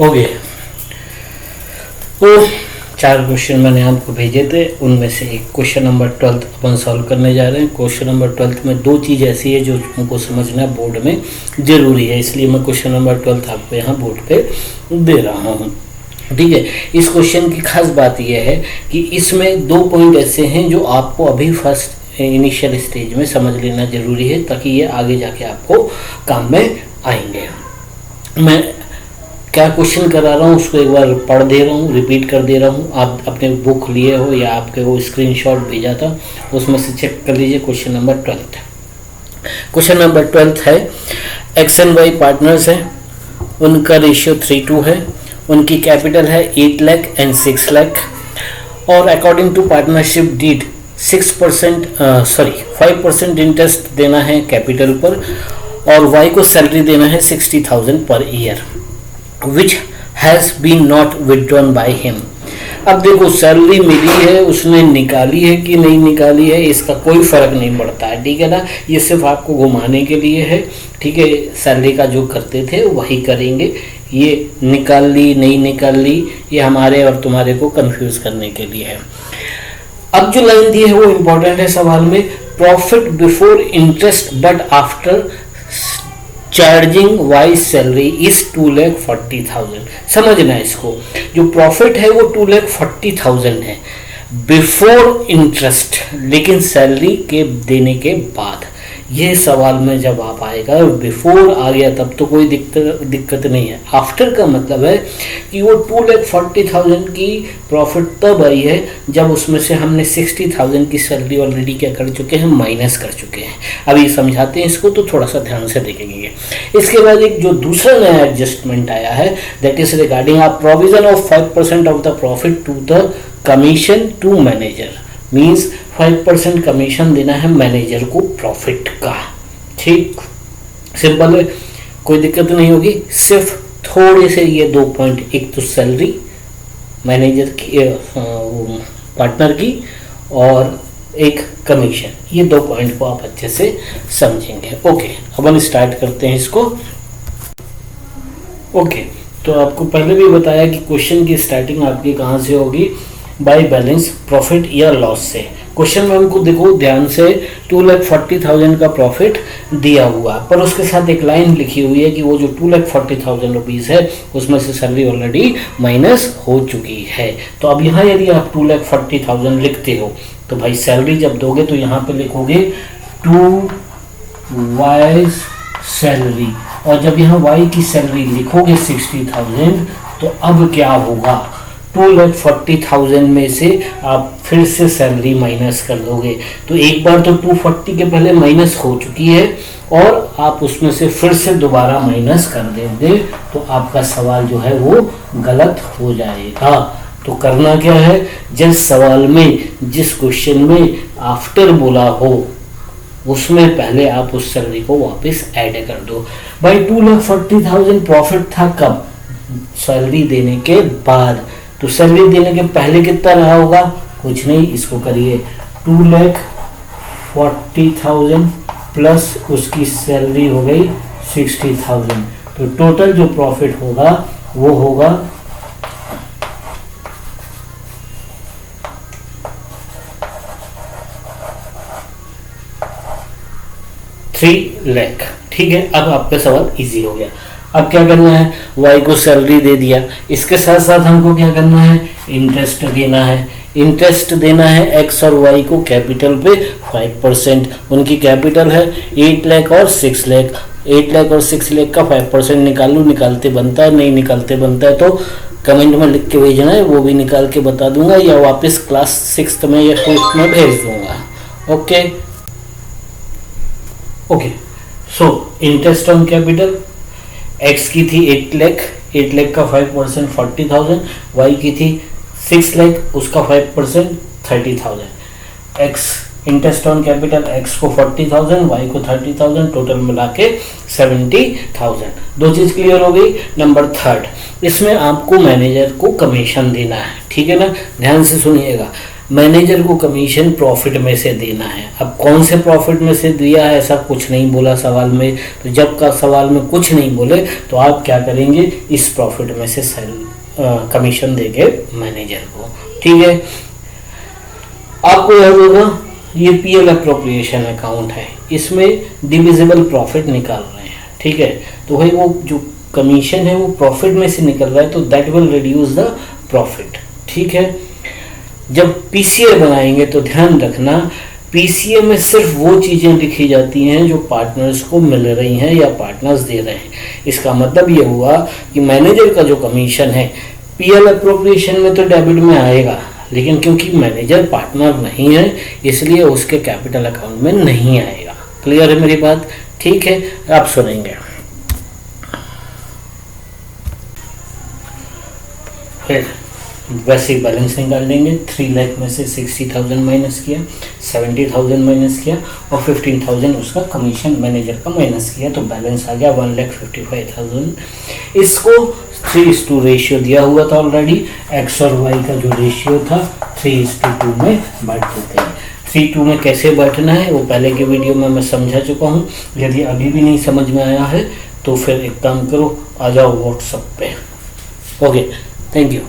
Okay, तो 4 question मैंने आपको भेजे थे, उनमें से एक क्वेश्चन नंबर 12 अपन सॉल्व करने जा रहे हैं। क्वेश्चन नंबर 12 में 2 चीज़ ऐसी है जो हमको समझना बोर्ड में ज़रूरी है, इसलिए मैं क्वेश्चन नंबर 12 आपको यहाँ बोर्ड पे दे रहा हूँ। ठीक है, इस क्वेश्चन की खास बात यह है कि इसमें 2 पॉइंट ऐसे हैं जो आपको अभी फर्स्ट इनिशियल स्टेज में समझ लेना ज़रूरी है, ताकि ये आगे जाके आपको काम में आएंगे। मैं क्या क्वेश्चन करा रहा हूँ उसको एक बार पढ़ दे रहा हूँ, रिपीट कर दे रहा हूँ। आप अपने बुक लिए हो या आपके वो स्क्रीनशॉट भेजा था उसमें से चेक कर लीजिए। क्वेश्चन नंबर 12, क्वेश्चन नंबर 12 है, एक्स एंड वाई पार्टनर्स हैं, उनका रेशियो 3:2 है, उनकी कैपिटल है 8 लाख एंड 6 लाख, और according to partnership deed 5% interest देना है कैपिटल पर, और वाई को सैलरी देना है 60,000 per year, which has been not withdrawn by him. अब देखो, सैलरी मिली है, उसने निकाली है कि नहीं निकाली है इसका कोई फ़र्क नहीं पड़ता है, ठीक है ना। ये सिर्फ आपको घुमाने के लिए है, ठीक है। सैलरी का जो करते थे वही करेंगे, ये निकाल ली नहीं निकाल ली ये हमारे और तुम्हारे को कंफ्यूज करने के लिए है। अब जो लाइन दी है वो इम्पोर्टेंट है सवाल में, profit before interest but after charging wise salary is 2,40,000। समझना इसको, जो प्रॉफिट है वो 2,40,000 है बिफोर इंटरेस्ट, लेकिन सैलरी के देने के बाद। ये सवाल में जब आप आएगा, बिफोर आ गया तब तो कोई दिक्कत नहीं है। आफ्टर का मतलब है कि वो 2,40,000 की प्रॉफिट तब आई है जब उसमें से हमने 60,000 की सैलरी ऑलरेडी क्या कर चुके हैं, माइनस कर चुके हैं। अभी समझाते हैं इसको, तो थोड़ा सा ध्यान से देखेंगे। इसके बाद एक जो दूसरा नया एडजस्टमेंट आया है, that is regarding a provision of 5% of the profit to the commission to manager. Means 5% commission देना है मैनेजर को प्रॉफिट का। ठीक, सिंपल है, कोई दिक्कत नहीं होगी। सिर्फ थोड़े से ये 2 पॉइंट, एक तो सैलरी मैनेजर की, पार्टनर की, और एक कमीशन, ये 2 पॉइंट को आप अच्छे से समझेंगे। ओके, अब हम स्टार्ट करते हैं इसको। ओके, तो आपको पहले भी बताया कि क्वेश्चन की स्टार्टिंग आपकी कहाँ से होगी, बाय बैलेंस प्रॉफिट या लॉस से। क्वेश्चन में हमको देखो ध्यान से, 2,40,000 का प्रॉफिट दिया हुआ, पर उसके साथ एक लाइन लिखी हुई है कि वो जो 2,40,000 रुपीज़ है उसमें से सैलरी ऑलरेडी माइनस हो चुकी है। तो अब यहाँ यदि आप 2,40,000 लिखते हो तो भाई सैलरी जब दोगे तो यहाँ पे लिखोगे 2 वाइज सैलरी, और जब यहाँ वाई की सैलरी लिखोगे 60,000, तो अब क्या होगा, 2,40,000 में से आप फिर से सैलरी माइनस कर दोगे। तो एक बार तो 240 के पहले माइनस हो चुकी है, और आप उसमें से फिर से दोबारा माइनस कर देंगे, तो आपका सवाल जो है वो गलत हो जाएगा। तो करना क्या है, जिस सवाल में, जिस क्वेश्चन में आफ्टर बोला हो उसमें पहले आप उस सैलरी को वापस ऐड कर दो। भाई 2,40,000 प्रॉफिट था कब, सैलरी देने के बाद। तो सैलरी देने के पहले कितना रहा होगा, कुछ नहीं, इसको करिए 2,40,000 प्लस उसकी सैलरी हो गई 60,000, तो टोटल जो प्रॉफिट होगा वो होगा 3 लाख। ठीक है, अब आपका सवाल इजी हो गया। अब क्या करना है, वाई को सैलरी दे दिया, इसके साथ साथ हमको क्या करना है, इंटरेस्ट देना है। इंटरेस्ट देना है एक्स और वाई को कैपिटल पे 5%। उनकी कैपिटल है 8 लाख और 6 लाख। 8 लाख और 6 लाख का 5% निकालूं, निकालते बनता है, नहीं निकालते बनता है तो कमेंट में लिख के भेजना है, वो भी निकाल के बता दूंगा, या वापस क्लास 6th में या 5th में भेज दूंगा। Okay okay, so interest on capital x की थी 8 लाख, 8 लाख का 5% 40,000, वाई की थी 6 लाख, उसका 5% 30,000। X interest on capital, x को 40,000, वाई को 30,000, टोटल मिला के 70,000। 2 चीज क्लियर हो गई। नंबर 3, इसमें आपको मैनेजर को कमीशन देना है, ठीक है ना, ध्यान से सुनिएगा। मैनेजर को कमीशन प्रॉफिट में से देना है। अब कौन से प्रॉफिट में से दिया है ऐसा कुछ नहीं बोला सवाल में, तो जब का सवाल में कुछ नहीं बोले तो आप क्या करेंगे, इस प्रॉफिट में से कमीशन देंगे मैनेजर को। ठीक है, आपको याद होगा ये पीएल अप्रोप्रिएशन अकाउंट है, इसमें डिविजिबल प्रॉफिट निकाल रहे हैं। ठीक है, तो भाई वो जो कमीशन है वो प्रॉफिट में से निकल रहा है, तो that will reduce the profit. ठीक है, जब पीसीए बनाएंगे तो ध्यान रखना पीसीए में सिर्फ वो चीज़ें लिखी जाती हैं जो पार्टनर्स को मिल रही हैं या पार्टनर्स दे रहे हैं। इसका मतलब ये हुआ कि मैनेजर का जो कमीशन है पीएल अप्रोप्रिएशन में तो डेबिट में आएगा, लेकिन क्योंकि मैनेजर पार्टनर नहीं है इसलिए उसके कैपिटल अकाउंट में नहीं आएगा। क्लियर है मेरी बात? ठीक है, आप सुनेंगे। फिर वैसे ही बैलेंस निकाल लेंगे। 3 लाख में से 60,000 माइनस किया, 70,000 माइनस किया और 15,000 उसका कमीशन मैनेजर का माइनस किया, तो बैलेंस आ गया 1,55,000। इसको 3:2 रेशियो दिया हुआ था ऑलरेडी। एक्स और वाई का जो रेशियो था 3:2 में बांट देते हैं। 3:2 में कैसे बांटना है वो पहले के वीडियो में मैं समझा चुका हूँ। यदि अभी भी नहीं समझ में आया है तो फिर एक काम करो, आ जाओ व्हाट्सएप पे। Okay, thank you.